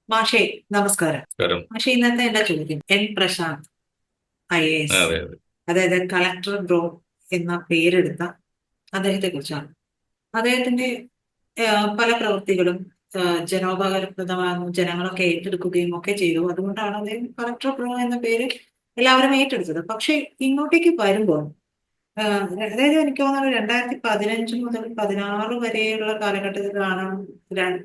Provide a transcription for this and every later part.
മാഷേ, നമസ്കാരം. നമസ്കാരം. മാഷേ, ഇന്നത്തെ എന്റെ ചോദ്യം പ്രശാന്ത് IAS, അതെ, അതെ. അതായത് കളക്ടർ ബ്രോ എന്ന പേരെടുത്ത അദ്ദേഹത്തെ കുറിച്ചാണ്. അദ്ദേഹത്തിന്റെ പല പ്രവൃത്തികളും ജനോപകാരപ്രദമാകുന്നു, ജനങ്ങളൊക്കെ ഏറ്റെടുക്കുകയും ഒക്കെ ചെയ്തു. അതുകൊണ്ടാണ് അദ്ദേഹം കളക്ടർ ബ്രോ എന്ന പേര് എല്ലാവരും ഏറ്റെടുത്തത്. പക്ഷെ ഇങ്ങോട്ടേക്ക് വരുമ്പോൾ അതായത് എനിക്ക് തോന്നുന്നത് 2015 മുതൽ 16 വരെയുള്ള കാലഘട്ടത്തിലാണ്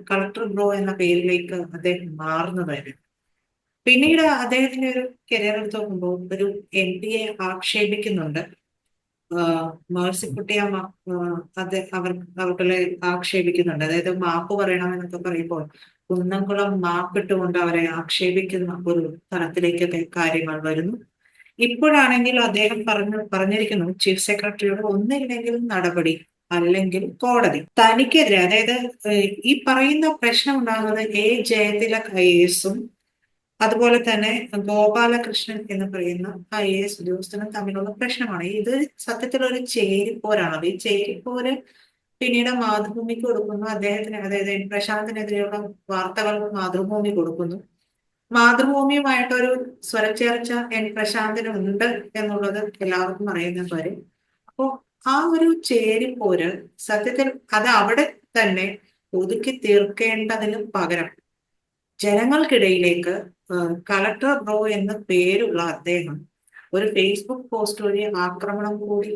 കളക്ടർ ബ്രോ എന്ന പേരിലേക്ക് അദ്ദേഹം മാറുന്നതായിരുന്നു. പിന്നീട് അദ്ദേഹത്തിന്റെ ഒരു കരിയർ എടുത്ത് നോക്കുമ്പോൾ ഒരു MP യെ ആക്ഷേപിക്കുന്നുണ്ട്. മേഴ്സിക്കുട്ടിയമ്മ അവർക്കുള്ള ആക്ഷേപിക്കുന്നുണ്ട്. അതായത് മാപ്പ് പറയണമെന്നൊക്കെ പറയുമ്പോൾ കുന്നംകുളം മാപ്പിട്ടുകൊണ്ട് അവരെ ആക്ഷേപിക്കുന്ന ഒരു തലത്തിലേക്കൊക്കെ കാര്യങ്ങൾ വരുന്നു. ഇപ്പോഴാണെങ്കിൽ അദ്ദേഹം പറഞ്ഞിരിക്കുന്നു, ചീഫ് സെക്രട്ടറിയോട് ഒന്നില്ലെങ്കിൽ നടപടി, അല്ലെങ്കിൽ കോടതി. തനിക്കെതിരെ, അതായത് ഈ പറയുന്ന പ്രശ്നം ഉണ്ടാകുന്നത് ജയതിലക് IAS-ഉം അതുപോലെ തന്നെ ഗോപാലകൃഷ്ണൻ എന്ന് പറയുന്ന IAS ഉദ്യോഗസ്ഥനും തമ്മിലുള്ള പ്രശ്നമാണ്. ഇത് സത്യത്തിൽ ഒരു ചേരിപ്പോരാണത്. ഈ ചേരിപ്പോര് പിന്നീട് മാതൃഭൂമിക്ക് കൊടുക്കുന്നു. അദ്ദേഹത്തിന്, അതായത് പ്രശാന്തിനെതിരെയുള്ള വാർത്തകൾ മാതൃഭൂമി കൊടുക്കുന്നു. മാതൃഭൂമിയുമായിട്ടൊരു സ്വരച്ചേർച്ച പ്രശാന്തിന് ഉണ്ട് എന്നുള്ളത് എല്ലാവർക്കും അറിയുന്ന കാര്യം. അപ്പോ ആ ഒരു ചേരിപ്പോര് സത്യത്തിൽ അത് അവിടെ തന്നെ ഒതുക്കി തീർക്കേണ്ടതിന് പകരം ജനങ്ങൾക്കിടയിലേക്ക് കളക്ടർ ബ്രോ എന്ന് പേരുള്ള അദ്ദേഹം ഒരു ഫേസ്ബുക്ക് പോസ്റ്റ് വഴി ആക്രമണം കൂടി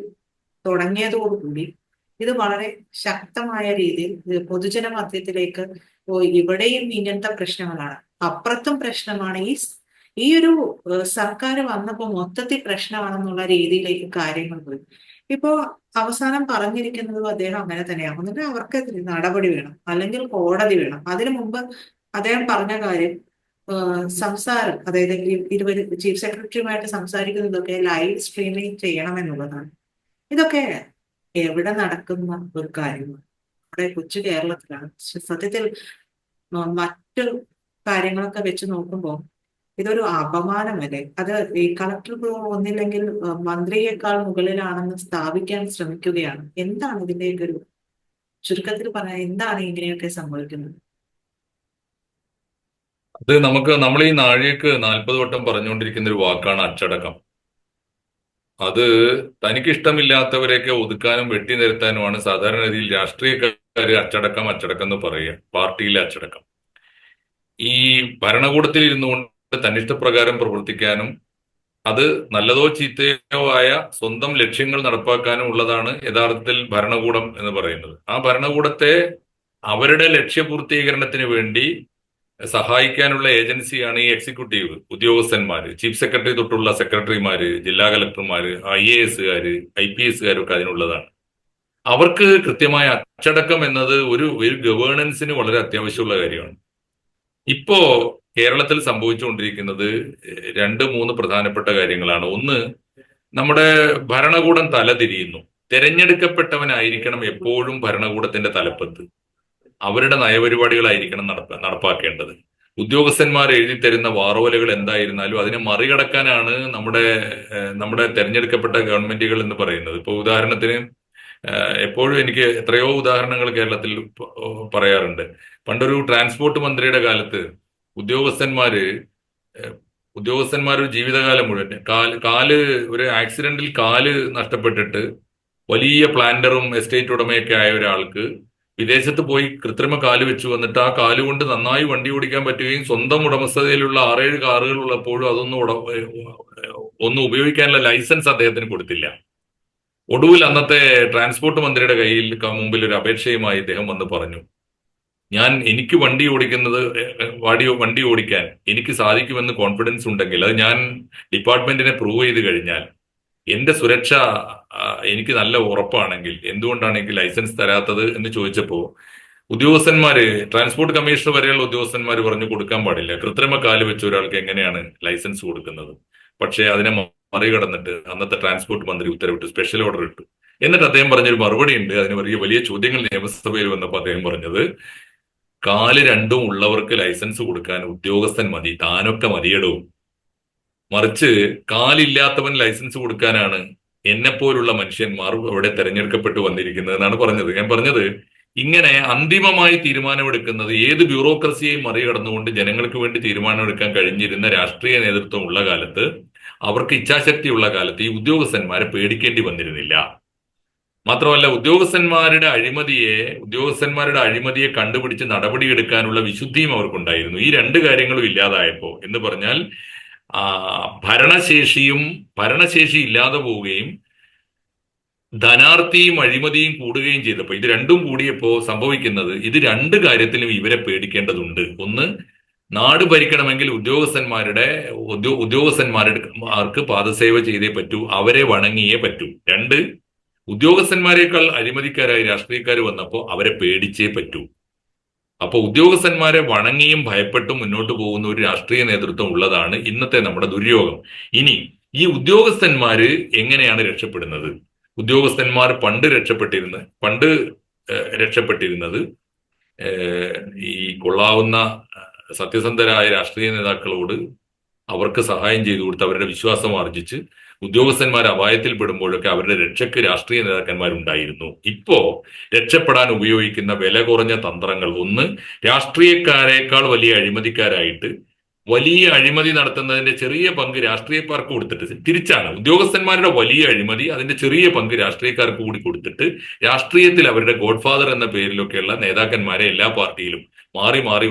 തുടങ്ങിയതോടുകൂടി ഇത് വളരെ ശക്തമായ രീതിയിൽ പൊതുജന മധ്യത്തിലേക്ക് ഇവിടെയും ഇങ്ങനത്തെ പ്രശ്നങ്ങളാണ്, അപ്പുറത്തും പ്രശ്നമാണ്. ഈ ഒരു സർക്കാർ വന്നപ്പോൾ മൊത്തത്തിൽ പ്രശ്നമാണെന്നുള്ള രീതിയിലേക്ക് കാര്യങ്ങൾ പോയി. ഇപ്പോ അവസാനം പറഞ്ഞിരിക്കുന്നതും അദ്ദേഹം അങ്ങനെ തന്നെയാണ്. എന്നിട്ട് അവർക്കെതിരെ നടപടി വേണം, അല്ലെങ്കിൽ കോടതി വേണം. അതിനു മുമ്പ് അദ്ദേഹം പറഞ്ഞ കാര്യം, സംസാരം, അതായത് ഇരുവരും ചീഫ് സെക്രട്ടറിയുമായിട്ട് സംസാരിക്കുന്നതൊക്കെ ലൈവ് സ്ട്രീമിംഗ് ചെയ്യണമെന്നുള്ളതാണ്. ഇതൊക്കെ എവിടെ നടക്കുന്ന ഒരു കാര്യമാണ്? നമ്മുടെ കൊച്ചു കേരളത്തിലാണ്. സത്യത്തിൽ മറ്റു കാര്യങ്ങളൊക്കെ വെച്ച് നോക്കുമ്പോൾ ഇതൊരു അപമാനമല്ലേ? അത് ഈ കളക്ടർ ഒന്നില്ലെങ്കിൽ മന്ത്രിയേക്കാൾ മുകളിലാണെന്ന് സ്ഥാപിക്കാൻ ശ്രമിക്കുകയാണ്. എന്താണ് ഇതിന്റെയൊക്കെ ഒരു ചുരുക്കത്തിൽ പറയാൻ, എന്താണ് ഇങ്ങനെയൊക്കെ സംഭവിക്കുന്നത്? അത് നമ്മൾ ഈ നാഴികക്ക് 40 വട്ടം പറഞ്ഞുകൊണ്ടിരിക്കുന്ന ഒരു വാക്കാണ് അച്ചടക്കം. അത് തനിക്ക് ഇഷ്ടമില്ലാത്തവരെയൊക്കെ ഒതുക്കാനും വെട്ടി നിരത്താനുമാണ് സാധാരണഗതിയിൽ രാഷ്ട്രീയക്കാര് അച്ചടക്കം അച്ചടക്കം എന്ന് പറയുക. പാർട്ടിയിലെ അച്ചടക്കം ഈ ഭരണകൂടത്തിൽ ഇരുന്നുകൊണ്ട് തന്നിഷ്ടപ്രകാരം പ്രവർത്തിക്കാനും അത് നല്ലതോ ചീത്തയോ ആയ സ്വന്തം ലക്ഷ്യങ്ങൾ നടപ്പാക്കാനും ഉള്ളതാണ് യഥാർത്ഥത്തിൽ ഭരണകൂടം എന്ന് പറയുന്നത്. ആ ഭരണകൂടത്തെ അവരുടെ ലക്ഷ്യപൂർത്തീകരണത്തിന് വേണ്ടി സഹായിക്കാനുള്ള ഏജൻസിയാണ് ഈ എക്സിക്യൂട്ടീവ് ഉദ്യോഗസ്ഥന്മാര്, ചീഫ് സെക്രട്ടറി തൊട്ടുള്ള സെക്രട്ടറിമാര്, ജില്ലാ കലക്ടർമാര്, IAS-കാര്, IPS-കാരൊക്കെ അതിനുള്ളതാണ്. അവർക്ക് കൃത്യമായ അച്ചടക്കം എന്നത് ഒരു ഗവേണൻസിന് വളരെ അത്യാവശ്യമുള്ള കാര്യമാണ്. ഇപ്പോ കേരളത്തിൽ സംഭവിച്ചുകൊണ്ടിരിക്കുന്നത് രണ്ട് മൂന്ന് പ്രധാനപ്പെട്ട കാര്യങ്ങളാണ്. ഒന്ന്, നമ്മുടെ ഭരണകൂടം തലതിരിയുന്നു. തെരഞ്ഞെടുക്കപ്പെട്ടവനായിരിക്കണം എപ്പോഴും ഭരണകൂടത്തിന്റെ തലപ്പത്ത്. അവരുടെ നയപരിപാടികളായിരിക്കണം നടപ്പാക്കേണ്ടത്. ഉദ്യോഗസ്ഥന്മാർ എഴുതി തരുന്ന വാറോലകൾ എന്തായിരുന്നാലും അതിനെ മറികടക്കാനാണ് നമ്മുടെ തെരഞ്ഞെടുക്കപ്പെട്ട ഗവൺമെന്റുകൾ എന്ന് പറയുന്നത്. ഇപ്പൊ ഉദാഹരണത്തിന് എപ്പോഴും എനിക്ക് എത്രയോ ഉദാഹരണങ്ങൾ കേരളത്തിൽ പറയാറുണ്ട്. പണ്ടൊരു ട്രാൻസ്പോർട്ട് മന്ത്രിയുടെ കാലത്ത് ഉദ്യോഗസ്ഥന്മാര് ഏഹ്, ഉദ്യോഗസ്ഥന്മാർ ഒരു ജീവിതകാലം മുഴുവൻ കാല് ഒരു ആക്സിഡന്റിൽ കാല് നഷ്ടപ്പെട്ടിട്ട് വലിയ പ്ലാന്ററും എസ്റ്റേറ്റ് ഉടമയൊക്കെ ആയ ഒരാൾക്ക് വിദേശത്ത് പോയി കൃത്രിമ കാല് വെച്ചു വന്നിട്ട് ആ കാലുകൊണ്ട് നന്നായി വണ്ടി ഓടിക്കാൻ പറ്റുകയും സ്വന്തം ഉടമസ്ഥതയിലുള്ള 6-7 കാറുകൾ ഉള്ളപ്പോഴും ഒന്നും ഉപയോഗിക്കാനുള്ള ലൈസൻസ് അദ്ദേഹത്തിന് കൊടുത്തില്ല. ഒടുവിൽ അന്നത്തെ ട്രാൻസ്പോർട്ട് മന്ത്രിയുടെ മുമ്പിൽ ഒരു അപേക്ഷയുമായി ഇദ്ദേഹം വന്ന് പറഞ്ഞു, എനിക്ക് വണ്ടി ഓടിക്കാൻ എനിക്ക് സാധിക്കുമെന്ന് കോൺഫിഡൻസ് ഉണ്ടെങ്കിൽ, അത് ഞാൻ ഡിപ്പാർട്ട്മെന്റിനെ പ്രൂവ് ചെയ്ത് കഴിഞ്ഞാൽ, എന്റെ സുരക്ഷ എനിക്ക് നല്ല ഉറപ്പാണെങ്കിൽ എന്തുകൊണ്ടാണ് എനിക്ക് ലൈസൻസ് തരാത്തത് എന്ന് ചോദിച്ചപ്പോ ഉദ്യോഗസ്ഥന്മാര്, ട്രാൻസ്പോർട്ട് കമ്മീഷണർ വരെയുള്ള ഉദ്യോഗസ്ഥന്മാർ പറഞ്ഞു കൊടുക്കാൻ പാടില്ല, കൃത്രിമ കാല് വെച്ച ഒരാൾക്ക് എങ്ങനെയാണ് ലൈസൻസ് കൊടുക്കുന്നത്. പക്ഷേ അതിനെ മറികടന്നിട്ട് അന്നത്തെ ട്രാൻസ്പോർട്ട് മന്ത്രി ഉത്തരവിട്ടു, സ്പെഷ്യൽ ഓർഡർ ഇട്ടു. എന്നിട്ട് അദ്ദേഹം പറഞ്ഞൊരു മറുപടി ഉണ്ട്. അതിന് വലിയ വലിയ ചോദ്യങ്ങൾ നിയമസഭയിൽ വന്നപ്പോൾ അദ്ദേഹം പറഞ്ഞത്, കാല് രണ്ടും ഉള്ളവർക്ക് ലൈസൻസ് കൊടുക്കാൻ ഉദ്യോഗസ്ഥൻ മതി, താനൊക്കെ മതിയിടവും. മറിച്ച് കാലില്ലാത്തവൻ ലൈസൻസ് കൊടുക്കാനാണ് എന്നെപ്പോലുള്ള മനുഷ്യന്മാർ അവിടെ തെരഞ്ഞെടുക്കപ്പെട്ടു വന്നിരിക്കുന്നത് എന്നാണ് പറഞ്ഞത്. ഞാൻ പറഞ്ഞത്, ഇങ്ങനെ അന്തിമമായി തീരുമാനമെടുക്കുന്നത് ഏത് ബ്യൂറോക്രസിയെയും മറികടന്നുകൊണ്ട് ജനങ്ങൾക്ക് വേണ്ടി തീരുമാനമെടുക്കാൻ കഴിഞ്ഞിരുന്ന രാഷ്ട്രീയ നേതൃത്വം ഉള്ള കാലത്ത്, അവർക്ക് ഇച്ഛാശക്തിയുള്ള കാലത്ത് ഈ ഉദ്യോഗസ്ഥന്മാരെ പേടിക്കേണ്ടി വന്നിരുന്നില്ല. മാത്രമല്ല ഉദ്യോഗസ്ഥന്മാരുടെ അഴിമതിയെ കണ്ടുപിടിച്ച് നടപടിയെടുക്കാനുള്ള വിശുദ്ധിയും അവർക്കുണ്ടായിരുന്നു. ഈ രണ്ട് കാര്യങ്ങളും ഇല്ലാതായപ്പോ എന്ന് പറഞ്ഞാൽ ഭരണശേഷി ഇല്ലാതെ പോവുകയും ധനാർത്ഥിയും അഴിമതിയും കൂടുകയും ചെയ്തപ്പോൾ, ഇത് രണ്ടും കൂടിയപ്പോ സംഭവിക്കുന്നത്, ഇത് രണ്ട് കാര്യത്തിലും ഇവരെ പേടിക്കേണ്ടതുണ്ട്. ഒന്ന്, നാട് ഭരിക്കണമെങ്കിൽ ഉദ്യോഗസ്ഥന്മാർക്ക് പാദസേവ ചെയ്തേ പറ്റൂ, അവരെ വണങ്ങിയേ പറ്റൂ. രണ്ട്, ഉദ്യോഗസ്ഥന്മാരെക്കാൾ അഴിമതിക്കാരായി രാഷ്ട്രീയക്കാർ വന്നപ്പോൾ അവരെ പേടിച്ചേ പറ്റൂ. അപ്പൊ ഉദ്യോഗസ്ഥന്മാരെ വണങ്ങിയും ഭയപ്പെട്ടും മുന്നോട്ട് പോകുന്ന ഒരു രാഷ്ട്രീയ നേതൃത്വം ഉള്ളതാണ് ഇന്നത്തെ നമ്മുടെ ദുര്യോഗം. ഇനി ഈ ഉദ്യോഗസ്ഥന്മാര് എങ്ങനെയാണ് രക്ഷപ്പെടുന്നത്? ഉദ്യോഗസ്ഥന്മാർ പണ്ട് രക്ഷപ്പെട്ടിരുന്നത് ഈ കൊള്ളാവുന്ന സത്യസന്ധരായ രാഷ്ട്രീയ നേതാക്കളോട് അവർക്ക് സഹായം ചെയ്തു കൊടുത്ത് അവരുടെ വിശ്വാസം ആർജിച്ച് ഉദ്യോഗസ്ഥന്മാർ അപായത്തിൽ പെടുമ്പോഴൊക്കെ അവരുടെ രക്ഷയ്ക്ക് രാഷ്ട്രീയ നേതാക്കന്മാരുണ്ടായിരുന്നു. ഇപ്പോ രക്ഷപ്പെടാൻ ഉപയോഗിക്കുന്ന വില കുറഞ്ഞ തന്ത്രങ്ങൾ, ഒന്ന്, രാഷ്ട്രീയക്കാരേക്കാൾ വലിയ അഴിമതിക്കാരായിട്ട് വലിയ അഴിമതി നടത്തുന്നതിന്റെ ചെറിയ പങ്ക് രാഷ്ട്രീയക്കാർക്ക് കൊടുത്തിട്ട്, തിരിച്ചാണ് ഉദ്യോഗസ്ഥന്മാരുടെ വലിയ അഴിമതി അതിന്റെ ചെറിയ പങ്ക് രാഷ്ട്രീയക്കാർക്ക് കൂടി കൊടുത്തിട്ട് രാഷ്ട്രീയത്തിൽ അവരുടെ ഗോഡ്ഫാദർ എന്ന പേരിലൊക്കെയുള്ള നേതാക്കന്മാരെ എല്ലാ പാർട്ടിയിലും മാറി മാറി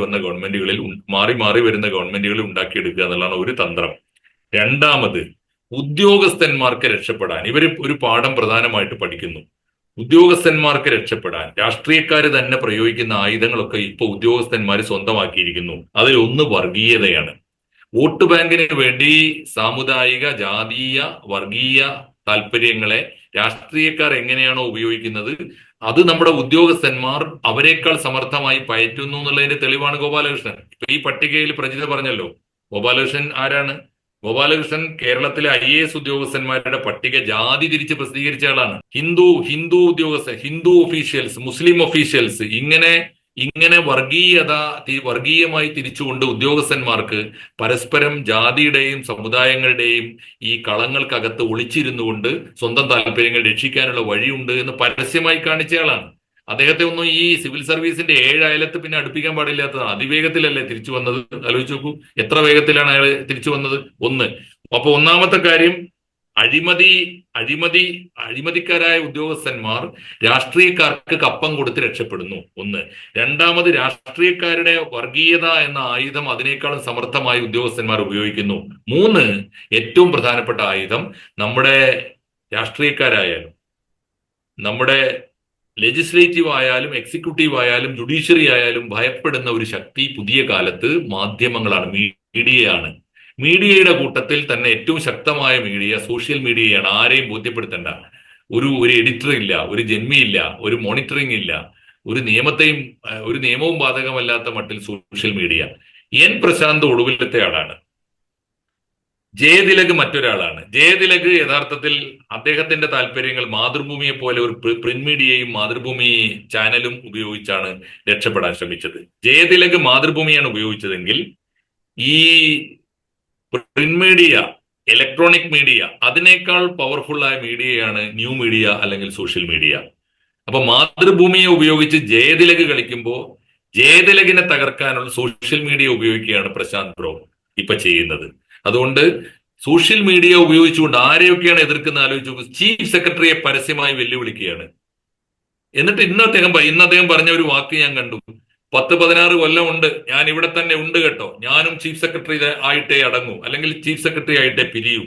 വരുന്ന ഗവൺമെന്റുകളിൽ ഉണ്ടാക്കിയെടുക്കുക എന്നുള്ളതാണ് ഒരു തന്ത്രം. രണ്ടാമത്, ഉദ്യോഗസ്ഥന്മാർക്ക് രക്ഷപ്പെടാൻ ഇവർ ഒരു പാഠം പ്രധാനമായിട്ട് പഠിക്കുന്നു. ഉദ്യോഗസ്ഥന്മാർക്ക് രക്ഷപ്പെടാൻ രാഷ്ട്രീയക്കാർ തന്നെ പ്രയോഗിക്കുന്ന ആയുധങ്ങളൊക്കെ ഇപ്പൊ ഉദ്യോഗസ്ഥന്മാർ സ്വന്തമാക്കിയിരിക്കുന്നു. അതിലൊന്ന് വർഗീയതയാണ്. വോട്ട് ബാങ്കിന് വേണ്ടി സാമുദായിക, ജാതീയ, വർഗീയ താല്പര്യങ്ങളെ രാഷ്ട്രീയക്കാർ എങ്ങനെയാണോ ഉപയോഗിക്കുന്നത്, അത് നമ്മുടെ ഉദ്യോഗസ്ഥന്മാർ അവരെക്കാൾ സമർത്ഥമായി പയറ്റുന്നു എന്നുള്ളതിന്റെ തെളിവാണ് ഗോപാലകൃഷ്ണൻ. ഇപ്പൊ ഈ പട്ടികയിൽ പ്രജിത പറഞ്ഞല്ലോ, ഗോപാലകൃഷ്ണൻ ആരാണ്? ഗോപാലകൃഷ്ണൻ കേരളത്തിലെ IAS ഉദ്യോഗസ്ഥന്മാരുടെ പട്ടിക ജാതി തിരിച്ച് പ്രസിദ്ധീകരിച്ച ആളാണ്. ഹിന്ദു ഒഫീഷ്യൽസ്, മുസ്ലിം ഒഫീഷ്യൽസ്, ഇങ്ങനെ വർഗീയമായി തിരിച്ചുകൊണ്ട് ഉദ്യോഗസ്ഥന്മാർക്ക് പരസ്പരം ജാതിയുടെയും സമുദായങ്ങളുടെയും ഈ കളങ്ങൾക്കകത്ത് ഒളിച്ചിരുന്നുകൊണ്ട് സ്വന്തം താല്പര്യങ്ങൾ രക്ഷിക്കാനുള്ള വഴിയുണ്ട് എന്ന് പരസ്യമായി കാണിച്ചയാളാണ്. അദ്ദേഹത്തെ ഒന്നും ഈ സിവിൽ സർവീസിന്റെ 7 അയലത്ത് പിന്നെ അടുപ്പിക്കാൻ പാടില്ലാത്തതാണ്. അതിവേഗത്തിലല്ലേ തിരിച്ചു വന്നത്? ആലോചിച്ച് നോക്കൂ, എത്ര വേഗത്തിലാണ് അയാൾ തിരിച്ചു വന്നത്. ഒന്ന്. അപ്പൊ ഒന്നാമത്തെ കാര്യം, അഴിമതിക്കാരായ ഉദ്യോഗസ്ഥന്മാർ രാഷ്ട്രീയക്കാർക്ക് കപ്പം കൊടുത്ത് രക്ഷപ്പെടുന്നു. ഒന്ന്. രണ്ടാമത്, രാഷ്ട്രീയക്കാരുടെ വർഗീയത എന്ന ആയുധം അതിനേക്കാളും സമർത്ഥമായി ഉദ്യോഗസ്ഥന്മാർ ഉപയോഗിക്കുന്നു. മൂന്ന്, ഏറ്റവും പ്രധാനപ്പെട്ട ആയുധം, നമ്മുടെ രാഷ്ട്രീയക്കാരായാലും നമ്മുടെ ലെജിസ്ലേറ്റീവ് ആയാലും എക്സിക്യൂട്ടീവ് ആയാലും ജുഡീഷ്യറി ആയാലും ഭയപ്പെടുന്ന ഒരു ശക്തി പുതിയ കാലത്ത് മാധ്യമങ്ങളാണ്, മീഡിയയാണ്. മീഡിയയുടെ കൂട്ടത്തിൽ തന്നെ ഏറ്റവും ശക്തമായ മീഡിയ സോഷ്യൽ മീഡിയയാണ്. ആരെയും ബോധ്യപ്പെടുത്തേണ്ട, ഒരു എഡിറ്റർ ഇല്ല, ഒരു ജന്മിയില്ല, ഒരു മോണിറ്ററിംഗ് ഇല്ല, ഒരു നിയമവും ബാധകമല്ലാത്ത മട്ടിൽ സോഷ്യൽ മീഡിയ. പ്രശാന്ത് ഒടുവിലത്തെ ആളാണ്. ജയതിലക് മറ്റൊരാളാണ്. ജയതിലക് യഥാർത്ഥത്തിൽ അദ്ദേഹത്തിന്റെ താല്പര്യങ്ങൾ മാതൃഭൂമിയെ പോലെ ഒരു പ്രിന്റ് മീഡിയയും മാതൃഭൂമി ചാനലും ഉപയോഗിച്ചാണ് രക്ഷപ്പെടാൻ ശ്രമിച്ചത്. ജയതിലക് മാതൃഭൂമിയാണ് ഉപയോഗിച്ചതെങ്കിൽ ഈ പ്രിന്റ് മീഡിയ, ഇലക്ട്രോണിക് മീഡിയ, അതിനേക്കാൾ പവർഫുള്ളായ മീഡിയയാണ് ന്യൂ മീഡിയ അല്ലെങ്കിൽ സോഷ്യൽ മീഡിയ. അപ്പൊ മാതൃഭൂമിയെ ഉപയോഗിച്ച് ജയതിലക് കളിക്കുമ്പോൾ ജയതിലകിനെ തകർക്കാനുള്ള സോഷ്യൽ മീഡിയ ഉപയോഗിക്കുകയാണ് പ്രശാന്ത് ബ്രോ ഇപ്പൊ ചെയ്യുന്നത്. അതുകൊണ്ട് സോഷ്യൽ മീഡിയ ഉപയോഗിച്ചുകൊണ്ട് ആരെയൊക്കെയാണ് എതിർക്കുന്ന ആലോചിച്ചു. ചീഫ് സെക്രട്ടറിയെ പരസ്യമായി വെല്ലുവിളിക്കുകയാണ്. എന്നിട്ട് ഇന്ന് അദ്ദേഹം പറഞ്ഞ ഒരു വാക്ക് ഞാൻ കണ്ടു. 10-16 കൊല്ലം ഉണ്ട്, ഞാൻ ഇവിടെ തന്നെ ഉണ്ട് കേട്ടോ, ഞാനും ചീഫ് സെക്രട്ടറി ആയിട്ടേ അടങ്ങൂ, അല്ലെങ്കിൽ ചീഫ് സെക്രട്ടറി ആയിട്ടേ പിരിയൂ.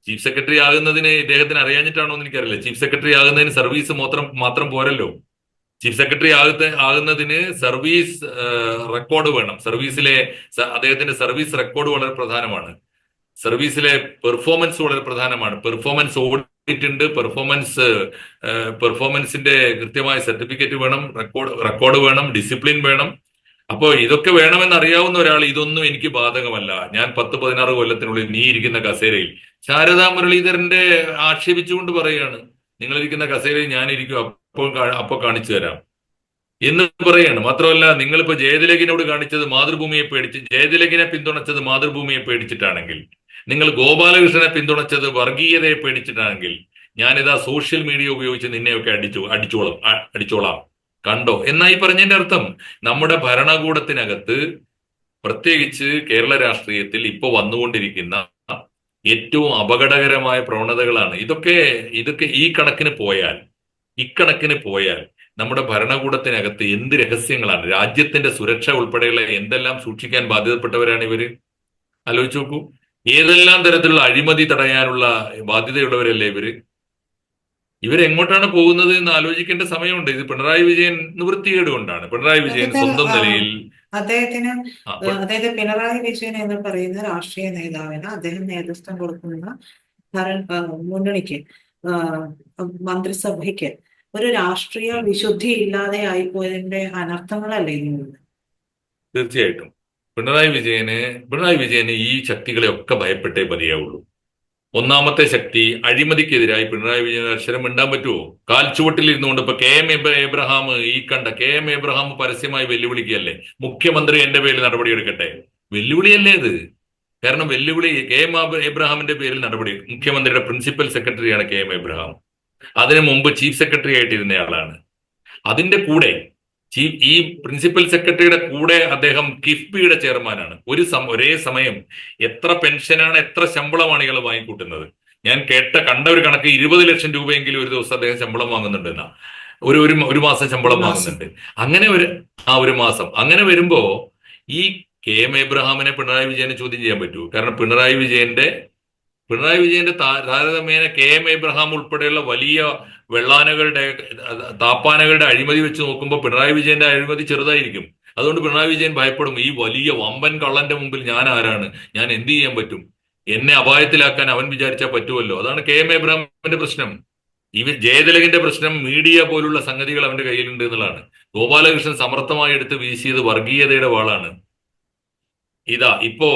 ചീഫ് സെക്രട്ടറി ആകുന്നതിന് ഇദ്ദേഹത്തിന് അറിയാഞ്ഞിട്ടാണോ എന്ന് എനിക്കറിയില്ല. ചീഫ് സെക്രട്ടറി ആകുന്നതിന് സർവീസ് മാത്രം പോരല്ലോ. ചീഫ് സെക്രട്ടറി ആകുന്നതിന് സർവീസ് റെക്കോർഡ് വേണം. അദ്ദേഹത്തിന്റെ സർവീസ് റെക്കോർഡ് വളരെ പ്രധാനമാണ്. സർവീസിലെ പെർഫോമൻസ് വളരെ പ്രധാനമാണ്. പെർഫോമൻസ് ഓഡിറ്റ് ഉണ്ട്, പെർഫോമൻസിന്റെ കൃത്യമായ സർട്ടിഫിക്കറ്റ് വേണം, റെക്കോർഡ് വേണം, ഡിസിപ്ലിൻ വേണം. അപ്പോൾ ഇതൊക്കെ വേണമെന്ന് അറിയാവുന്ന ഒരാൾ ഇതൊന്നും എനിക്ക് ബാധകമല്ല, ഞാൻ 10-16 കൊല്ലത്തിനുള്ളിൽ നീ ഇരിക്കുന്ന കസേരയിൽ, ശാരദാ മുരളീധരന്റെ ആക്ഷേപിച്ചുകൊണ്ട് പറയുകയാണ്, നിങ്ങളിരിക്കുന്ന കസേരയിൽ ഞാനിരിക്കും, അപ്പോൾ കാണിച്ചു തരാം എന്ന് പറയാണ്. മാത്രമല്ല, നിങ്ങളിപ്പോ ജയതിലകിനോട് കാണിച്ചത് മാതൃഭൂമിയെ പേടിച്ച്, ജയതിലകിനെ പിന്തുണച്ചത് മാതൃഭൂമിയെ പേടിച്ചിട്ടാണെങ്കിൽ, നിങ്ങൾ ഗോപാലകൃഷ്ണനെ പിന്തുണച്ചത് വർഗീയതയെ പേടിച്ചിട്ടാണെങ്കിൽ, ഞാനിതാ സോഷ്യൽ മീഡിയ ഉപയോഗിച്ച് നിന്നെയൊക്കെ അടിച്ചോളാം. കണ്ടോ എന്നായി പറഞ്ഞതിന്റെ അർത്ഥം നമ്മുടെ ഭരണകൂടത്തിനകത്ത് പ്രത്യേകിച്ച് കേരള രാഷ്ട്രീയത്തിൽ ഇപ്പോൾ വന്നുകൊണ്ടിരിക്കുന്ന ഏറ്റവും അപകടകരമായ പ്രവണതകളാണ് ഇതൊക്കെ ഇക്കണക്കിന് പോയാൽ നമ്മുടെ ഭരണകൂടത്തിനകത്ത് എന്ത് രഹസ്യങ്ങളാണ്, രാജ്യത്തിന്റെ സുരക്ഷ ഉൾപ്പെടെയുള്ള എന്തെല്ലാം സൂക്ഷിക്കാൻ ബാധ്യതപ്പെട്ടവരാണ് ഇവര്. ആലോചിച്ച് നോക്കൂ. ഏതെല്ലാം തരത്തിലുള്ള അഴിമതി തടയാനുള്ള ബാധ്യതയുള്ളവരല്ലേ ഇവര്. ഇവരെങ്ങോട്ടാണ് പോകുന്നത് എന്ന് ആലോചിക്കേണ്ട സമയമുണ്ട്. ഇത് പിണറായി വിജയൻ നിവൃത്തികേട് കൊണ്ടാണ്. പിണറായി വിജയൻ സത്യത്തിൽ സ്വന്തം നിലയിൽ അദ്ദേഹത്തിന് ആ, പി- അതായത് പിണറായി വിജയൻ എന്ന് പറയുന്ന രാഷ്ട്രീയ നേതാവിന് അദ്ദേഹം നേതൃത്വം കൊടുക്കുന്ന മുന്നണിക്ക് ആ, മന്ത്രിസഭയ്ക്ക് ഒരു രാഷ്ട്രീയ ഉം, വിശുദ്ധി ഇല്ലാതെ ആയിപ്പോയതിന്റെ അനർത്ഥങ്ങളല്ലേ ഇനിയുള്ളത്? തീർച്ചയായിട്ടും പിണറായി വിജയന് ഈ ശക്തികളെയൊക്കെ ഭയപ്പെട്ടേ മതിയാവുള്ളൂ. ഒന്നാമത്തെ ശക്തി, അഴിമതിക്കെതിരായി പിണറായി വിജയൻ അക്ഷരം മിണ്ടാൻ പറ്റുമോ? കാൽച്ചുവട്ടിൽ ഇരുന്നുകൊണ്ട് ഇപ്പൊ എബ്രഹാം കെ എം എബ്രഹാം പരസ്യമായി വെല്ലുവിളിക്കുകയല്ലേ, മുഖ്യമന്ത്രി എന്റെ പേരിൽ നടപടിയെടുക്കട്ടെ. വെല്ലുവിളിയല്ലേ ഇത്? കാരണം വെല്ലുവിളി എബ്രഹാമിന്റെ പേരിൽ നടപടി, മുഖ്യമന്ത്രിയുടെ പ്രിൻസിപ്പൽ സെക്രട്ടറിയാണ് എം എബ്രഹാം. അതിനു മുമ്പ് ചീഫ് സെക്രട്ടറി ആയിട്ടിരുന്നയാളാണ്. അതിന്റെ കൂടെ ഈ പ്രിൻസിപ്പൽ സെക്രട്ടറിയുടെ കൂടെ അദ്ദേഹം കിഫ്ബിയുടെ ചെയർമാനാണ്. ഒരേ സമയം എത്ര പെൻഷനാണ്, എത്ര ശമ്പളമാണ് ഇയാൾ വാങ്ങിക്കൂട്ടുന്നത്? ഞാൻ കണ്ട ഒരു കണക്ക് 20 ലക്ഷം രൂപയെങ്കിലും ഒരു ദിവസം അദ്ദേഹം ശമ്പളം വാങ്ങുന്നുണ്ടെന്നാ. ഒരു ഒരു ഒരു മാസം ശമ്പളം വാങ്ങുന്നുണ്ട്. അങ്ങനെ ഒരു മാസം. അങ്ങനെ വരുമ്പോ ഈ എം എബ്രഹാമിനെ പിണറായി വിജയനെ ചോദ്യം ചെയ്യാൻ പറ്റൂ? കാരണം പിണറായി വിജയന്റെ താരതമ്യേന എം എബ്രഹാം ഉൾപ്പെടെയുള്ള വലിയ വെള്ളാനകളുടെ താപ്പാനകളുടെ അഴിമതി വെച്ച് നോക്കുമ്പോൾ പിണറായി വിജയന്റെ അഴിമതി ചെറുതായിരിക്കും. അതുകൊണ്ട് പിണറായി വിജയൻ ഭയപ്പെടും. ഈ വലിയ വമ്പൻ കള്ളന്റെ മുമ്പിൽ ഞാൻ ആരാണ്? ഞാൻ എന്ത് ചെയ്യാൻ പറ്റും? എന്നെ അപായത്തിലാക്കാൻ അവൻ വിചാരിച്ചാൽ പറ്റുമല്ലോ. അതാണ് എം എബ്രഹാമിന്റെ പ്രശ്നം. ജയതിലകിന്റെ പ്രശ്നം മീഡിയ പോലുള്ള സംഗതികൾ അവന്റെ കയ്യിലുണ്ട് എന്നുള്ളതാണ്. ഗോപാലകൃഷ്ണൻ സമർത്ഥമായി എടുത്ത് വീശിയത് വർഗീയതയുടെ വാളാണ്. ഇപ്പോ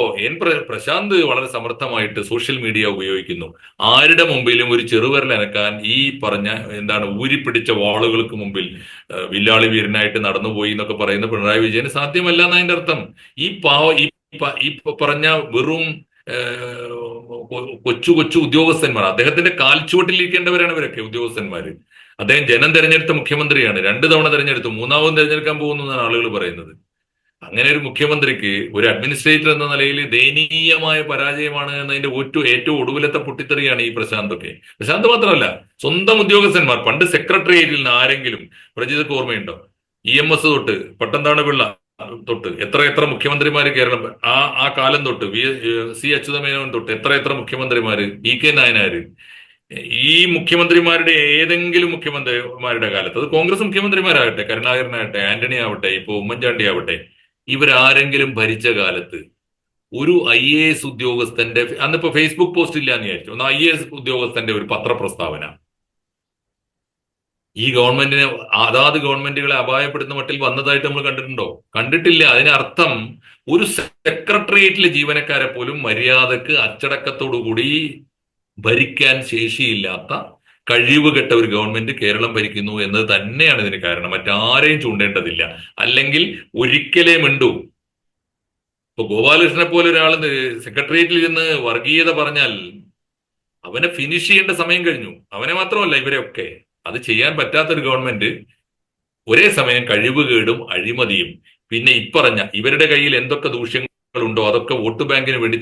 പ്രശാന്ത് വളരെ സമർത്ഥമായിട്ട് സോഷ്യൽ മീഡിയ ഉപയോഗിക്കുന്നു. ആരുടെ മുമ്പിലും ഒരു ചെറുവിരൽ അനക്കാൻ ഈ പറഞ്ഞ ഊരിപ്പിടിച്ച വാളുകൾക്ക് മുമ്പിൽ വില്ലാളി വീരനായിട്ട് നടന്നുപോയി എന്നൊക്കെ പറയുന്ന പിണറായി വിജയന് സാധ്യമല്ല എന്നതിന്റെ അർത്ഥം. ഈ പറഞ്ഞ വെറും കൊച്ചു ഉദ്യോഗസ്ഥന്മാർ, അദ്ദേഹത്തിന്റെ കാൽച്ചുവട്ടിലിരിക്കേണ്ടവരാണ് ഇവരൊക്കെ ഉദ്യോഗസ്ഥന്മാര്. അദ്ദേഹം ജനം തെരഞ്ഞെടുത്ത മുഖ്യമന്ത്രിയാണ്. 2 തവണ തെരഞ്ഞെടുത്തു, 3ാമതും തെരഞ്ഞെടുക്കാൻ പോകുന്നു എന്നാണ് ആളുകൾ പറയുന്നത്. അങ്ങനെ ഒരു മുഖ്യമന്ത്രിക്ക് ഒരു അഡ്മിനിസ്ട്രേറ്റർ എന്ന നിലയിൽ ദയനീയമായ പരാജയമാണ് എന്നതിന്റെ ഏറ്റവും ഒടുവിലത്തെ പൊട്ടിത്തെറിയാണ് ഈ പ്രശാന്ത് മാത്രമല്ല, സ്വന്തം ഉദ്യോഗസ്ഥന്മാർ. പണ്ട് സെക്രട്ടേറിയറ്റിൽ നിന്ന് ആരെങ്കിലും, പ്രജിതക്ക് ഓർമ്മയുണ്ടോ, EMS തൊട്ട് പട്ടംതാണ പിള്ള തൊട്ട് എത്ര മുഖ്യമന്ത്രിമാര് കേരളം ആ കാലം തൊട്ട് C അച്യുതമേനോൻ തൊട്ട് എത്ര മുഖ്യമന്ത്രിമാര്, EK നായനാര്, ഈ മുഖ്യമന്ത്രിമാരുടെ ഏതെങ്കിലും മുഖ്യമന്ത്രിമാരുടെ കാലത്ത്, അത് കോൺഗ്രസ് മുഖ്യമന്ത്രിമാരാകട്ടെ, കരുണാകരനാകട്ടെ, ആന്റണി ആവട്ടെ, ഇപ്പൊ ഉമ്മൻചാണ്ടി ആവട്ടെ, ഇവരാരെങ്കിലും ഭരിച്ച കാലത്ത് ഒരു IAS ഉദ്യോഗസ്ഥന്റെ, അന്നിപ്പോ ഫേസ്ബുക്ക് പോസ്റ്റ് ഇല്ലാന്ന് വിചാരിച്ചു, ഒന്ന് IAS ഉദ്യോഗസ്ഥന്റെ ഒരു പത്രപ്രസ്താവന ഈ ഗവൺമെന്റിനെ, അതാത് ഗവൺമെന്റുകളെ അപായപ്പെടുന്ന മട്ടിൽ വന്നതായിട്ട് നമ്മൾ കണ്ടിട്ടുണ്ടോ? കണ്ടിട്ടില്ല. അതിനർത്ഥം ഒരു സെക്രട്ടേറിയറ്റിലെ ജീവനക്കാരെ പോലും മര്യാദക്ക് അച്ചടക്കത്തോടുകൂടി ഭരിക്കാൻ ശേഷിയില്ലാത്ത കഴിവുകെട്ട ഒരു ഗവൺമെന്റ് കേരളം ഭരിക്കുന്നു എന്നത് തന്നെയാണ് ഇതിന് കാരണം. മറ്റാരെയും ചൂണ്ടേണ്ടതില്ല. അല്ലെങ്കിൽ ഒരിക്കലേ മിണ്ടൂ. ഇപ്പൊ ഗോപാലകൃഷ്ണനെ പോലെ ഒരാൾ സെക്രട്ടേറിയറ്റിൽ ഇരുന്ന് വർഗീയത പറഞ്ഞാൽ അവനെ ഫിനിഷ് ചെയ്യേണ്ട സമയം കഴിഞ്ഞു. അവനെ മാത്രമല്ല ഇവരെയൊക്കെ. അത് ചെയ്യാൻ പറ്റാത്തൊരു ഗവൺമെന്റ് ഒരേ സമയം കഴിവുകേടും അഴിമതിയും പിന്നെ ഇപ്പറഞ്ഞ ഇവരുടെ കയ്യിൽ എന്തൊക്കെ ദൂഷ്യങ്ങളുണ്ടോ അതൊക്കെ വോട്ട് ബാങ്കിന് വേണ്ടി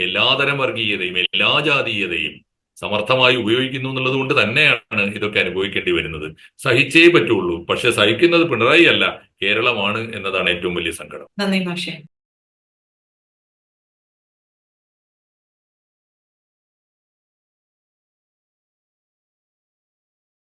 എല്ലാതരം വർഗീയതയും എല്ലാ ജാതീയതയും സമർത്ഥമായി ഉപയോഗിക്കുന്നു എന്നുള്ളത് കൊണ്ട് തന്നെയാണ് ഇതൊക്കെ അനുഭവിക്കേണ്ടി വരുന്നത്. സഹിച്ചേ പറ്റുള്ളൂ. പക്ഷെ സഹിക്കുന്നത് പിണറായി അല്ല, കേരളമാണ് എന്നതാണ് ഏറ്റവും വലിയ സങ്കടം. നന്ദി മാഷേ.